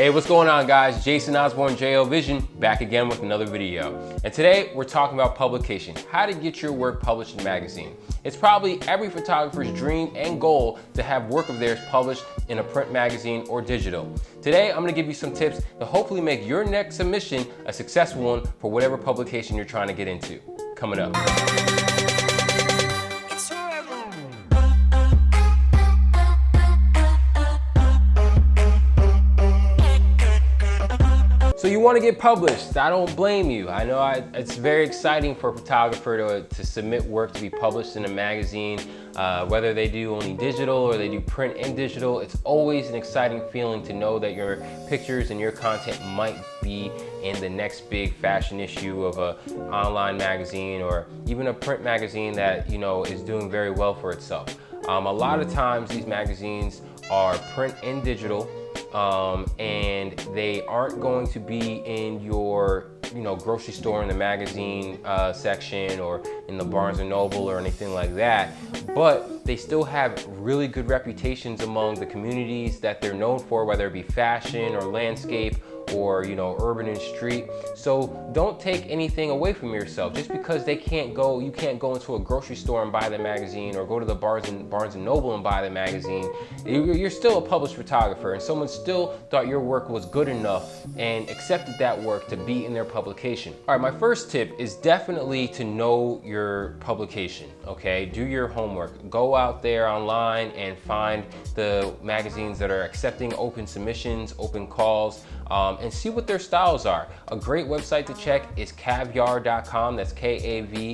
Hey, what's going on, guys? Jason Osborne, JL Vision, back again with another video. And today we're talking about publication, how to get your work published in a magazine. It's probably every photographer's dream and goal to have work of theirs published in a print magazine or digital. Today, I'm gonna give you some tips to hopefully make your next submission a successful one for whatever publication you're trying to get into. Coming up. So you want to get published. I don't blame you. I know it's very exciting for a photographer to submit work to be published in a magazine, whether they do only digital or they do print and digital. It's always an exciting feeling to know that your pictures and your content might be in the next big fashion issue of an online magazine or even a print magazine that, you know, is doing very well for itself. A lot of times these magazines are print and digital. And they aren't going to be in your, grocery store in the magazine section or in the Barnes & Noble or anything like that. But they still have really good reputations among the communities that they're known for, whether it be fashion or landscape or urban and street. So don't take anything away from yourself just because you can't go into a grocery store and buy the magazine or go to the Barnes & Noble and buy the magazine. You're still a published photographer, and someone still thought your work was good enough and accepted that work to be in their publication. All right, my first tip is definitely to know your publication, okay? Do your homework. Go out there online and find the magazines that are accepting open submissions, open calls, and see what their styles are. A great website to check is cavyar.com. That's Kavyar.com.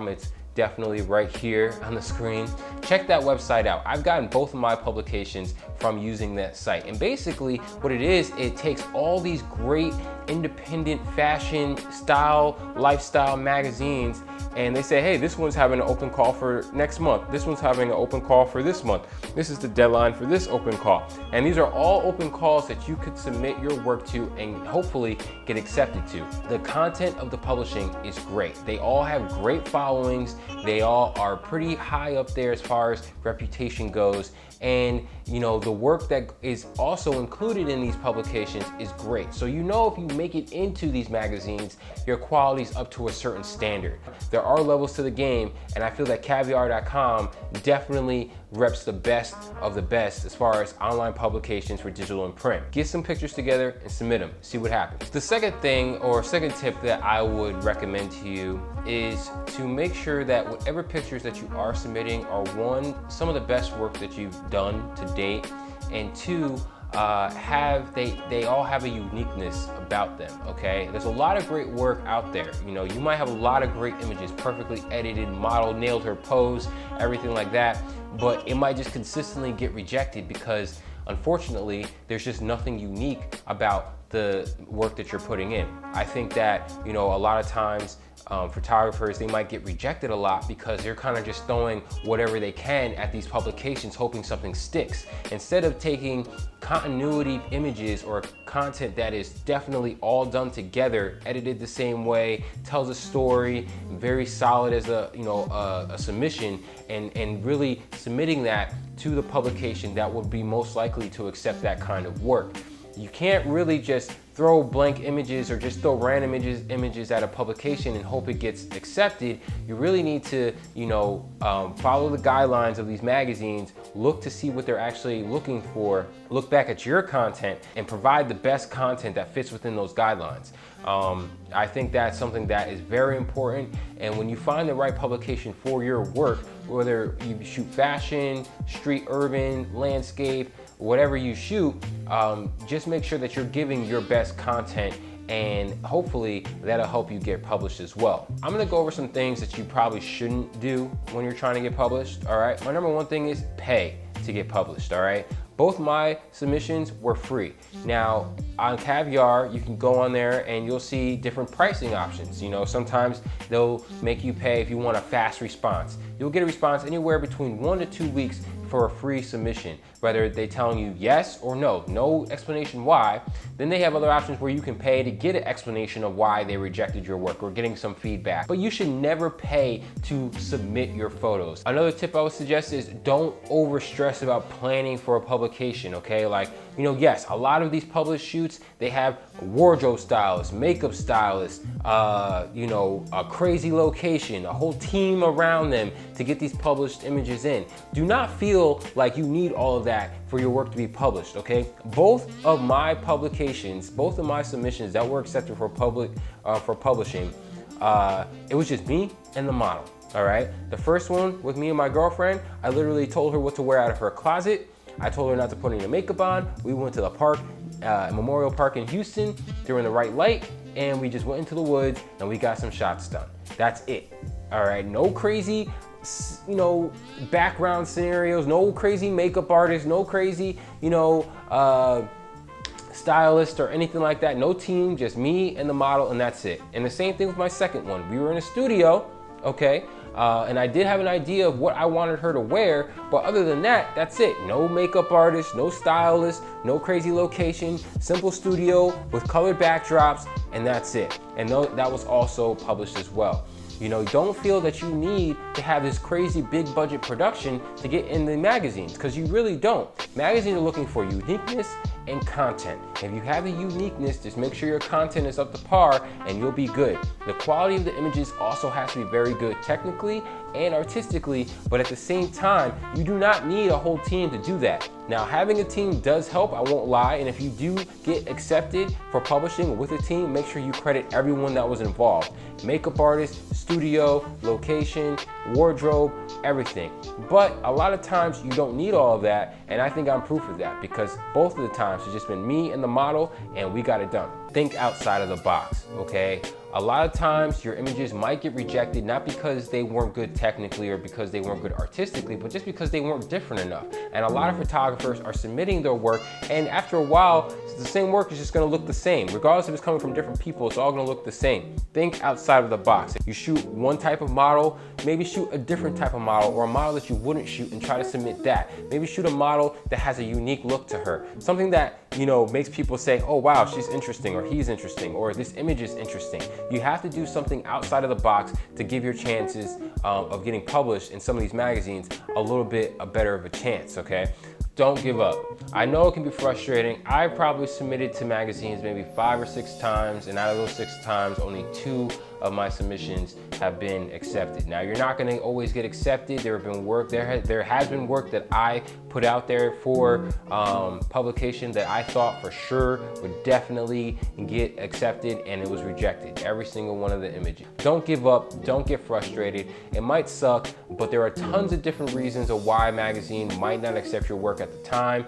It's definitely right here on the screen. Check that website out. I've gotten both of my publications from using that site. And basically what it is, it takes all these great independent fashion, style, lifestyle magazines, and they say, hey, this one's having an open call for next month. This one's having an open call for this month. This is the deadline for this open call. And these are all open calls that you could submit your work to and hopefully get accepted to. The content of the publishing is great. They all have great followings. They all are pretty high up there as far as reputation goes. And the work that is also included in these publications is great. So if you make it into these magazines, your quality's up to a certain standard. There are levels to the game, and I feel that Cavyar.com definitely reps the best of the best as far as online publications for digital and print. Get some pictures together and submit them, see what happens. The second thing, or second tip that I would recommend to you is to make sure that whatever pictures that you are submitting are, one, some of the best work that you've done to date, and two, they all have a uniqueness about them, okay? There's a lot of great work out there. You might have a lot of great images, perfectly edited, model, nailed her pose, everything like that, but it might just consistently get rejected because unfortunately, there's just nothing unique about the work that you're putting in. I think that, a lot of times photographers, they might get rejected a lot because they're kind of just throwing whatever they can at these publications hoping something sticks. Instead of taking continuity images or content that is definitely all done together, edited the same way, tells a story, very solid as a submission, and really submitting that to the publication that would be most likely to accept that kind of work. You can't really just throw blank images or just throw random images at a publication and hope it gets accepted. You really need to, follow the guidelines of these magazines, look to see what they're actually looking for, look back at your content and provide the best content that fits within those guidelines. I think that's something that is very important. And when you find the right publication for your work, whether you shoot fashion, street, urban, landscape, whatever you shoot, just make sure that you're giving your best content, and hopefully that'll help you get published as well. I'm gonna go over some things that you probably shouldn't do when you're trying to get published, all right? My number one thing is pay to get published, all right? Both my submissions were free. Now, on Cavyar, you can go on there and you'll see different pricing options. Sometimes they'll make you pay if you want a fast response. You'll get a response anywhere between 1 to 2 weeks for a free submission, whether they telling you yes or no, no explanation why. Then they have other options where you can pay to get an explanation of why they rejected your work or getting some feedback. But you should never pay to submit your photos. Another tip I would suggest is don't overstress about planning for a publication, okay? Like, yes, a lot of these published shoots, they have wardrobe stylists, makeup stylists, a crazy location, a whole team around them to get these published images in. Do not feel like you need all of that for your work to be published, okay? Both of my publications, both of my submissions that were accepted for publishing, it was just me and the model, all right? The first one with me and my girlfriend, I literally told her what to wear out of her closet. I told her not to put any makeup on. We went to the park, Memorial Park in Houston during the right light, and we just went into the woods and we got some shots done. That's it, all right? No crazy, background scenarios, no crazy makeup artist, no crazy, stylist or anything like that. No team, just me and the model, and that's it. And the same thing with my second one. We were in a studio, okay? And I did have an idea of what I wanted her to wear, but other than that, that's it. No makeup artist, no stylist, no crazy location, simple studio with colored backdrops, and that's it. And that was also published as well. Don't feel that you need to have this crazy big budget production to get in the magazines, because you really don't. Magazines are looking for uniqueness and content. If you have the uniqueness, just make sure your content is up to par and you'll be good. The quality of the images also has to be very good technically and artistically, but at the same time, you do not need a whole team to do that. Now, having a team does help, I won't lie, and if you do get accepted for publishing with a team, make sure you credit everyone that was involved. Makeup artist, studio, location, wardrobe, everything. But a lot of times you don't need all of that, and I think I'm proof of that, because both of the times it's just been me and the model, and we got it done. Think outside of the box, okay? A lot of times your images might get rejected, not because they weren't good technically or because they weren't good artistically, but just because they weren't different enough. And a lot of photographers are submitting their work, and after a while, the same work is just gonna look the same. Regardless if it's coming from different people, it's all gonna look the same. Think outside of the box. If you shoot one type of model, maybe shoot a different type of model, or a model that you wouldn't shoot and try to submit that. Maybe shoot a model that has a unique look to her. Something that, makes people say, oh wow, she's interesting, or he's interesting, or this image is interesting. You have to do something outside of the box to give your chances of getting published in some of these magazines a little bit better of a chance, okay? Don't give up. I know it can be frustrating. I probably submitted to magazines maybe 5 or 6 times, and out of those 6 times, only 2 of my submissions have been accepted. Now, you're not gonna always get accepted. There has been work that I put out there for publication that I thought for sure would definitely get accepted, and it was rejected. Every single one of the images. Don't give up, don't get frustrated. It might suck, but there are tons of different reasons of why a magazine might not accept your work at the time.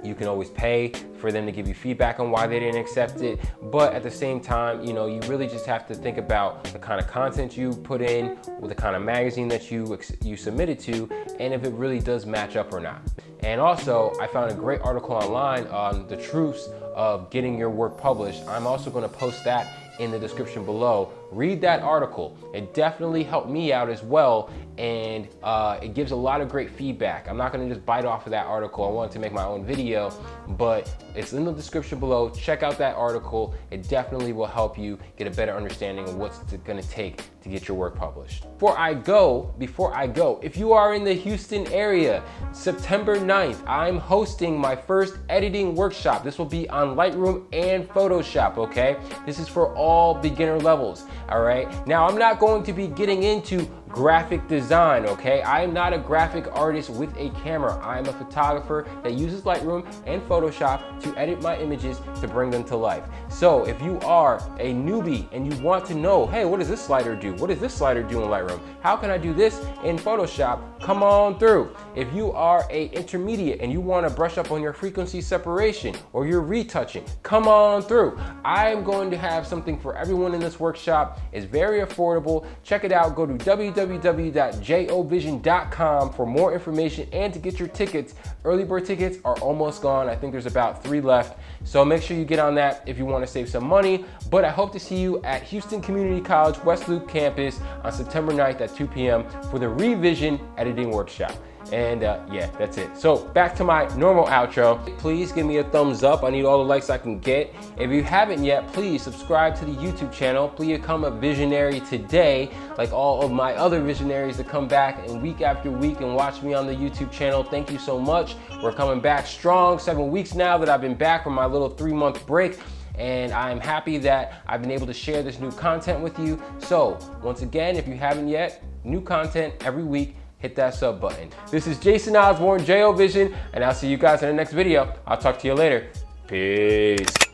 You can always pay for them to give you feedback on why they didn't accept it, but at the same time, you really just have to think about the kind of content you put in, with the kind of magazine that you submitted to, and if it really does match up or not. And also, I found a great article online on the truths of getting your work published. I'm also going to post that in the description below. Read that article. It definitely helped me out as well, and it gives a lot of great feedback. I'm not gonna just bite off of that article. I wanted to make my own video, but it's in the description below. Check out that article. It definitely will help you get a better understanding of what's gonna take to get your work published. Before I go, if you are in the Houston area, September 9th, I'm hosting my first editing workshop. This will be on Lightroom and Photoshop, okay? This is for all beginner levels. All right, now I'm not going to be getting into graphic design, okay? I am not a graphic artist with a camera. I am a photographer that uses Lightroom and Photoshop to edit my images to bring them to life. So if you are a newbie and you want to know, hey, what does this slider do? What does this slider do in Lightroom? How can I do this in Photoshop? Come on through. If you are a intermediate and you want to brush up on your frequency separation or your retouching, come on through. I am going to have something for everyone in this workshop. It's very affordable. Check it out. Go to www.jovision.com for more information and to get your tickets. Early bird tickets are almost gone. I think there's about 3 left. So make sure you get on that if you want to save some money. But I hope to see you at Houston Community College West Loop campus on September 9th at 2 p.m. for the Revision Editing Workshop. And yeah, that's it. So back to my normal outro. Please give me a thumbs up. I need all the likes I can get. If you haven't yet, please subscribe to the YouTube channel. Please become a visionary today, like all of my other visionaries that come back and week after week and watch me on the YouTube channel. Thank you so much. We're coming back strong. 7 weeks now that I've been back from my little 3-month break. And I'm happy that I've been able to share this new content with you. So once again, if you haven't yet, new content every week. Hit that sub button. This is Jason Osborne, J.O. Vision, and I'll see you guys in the next video. I'll talk to you later. Peace.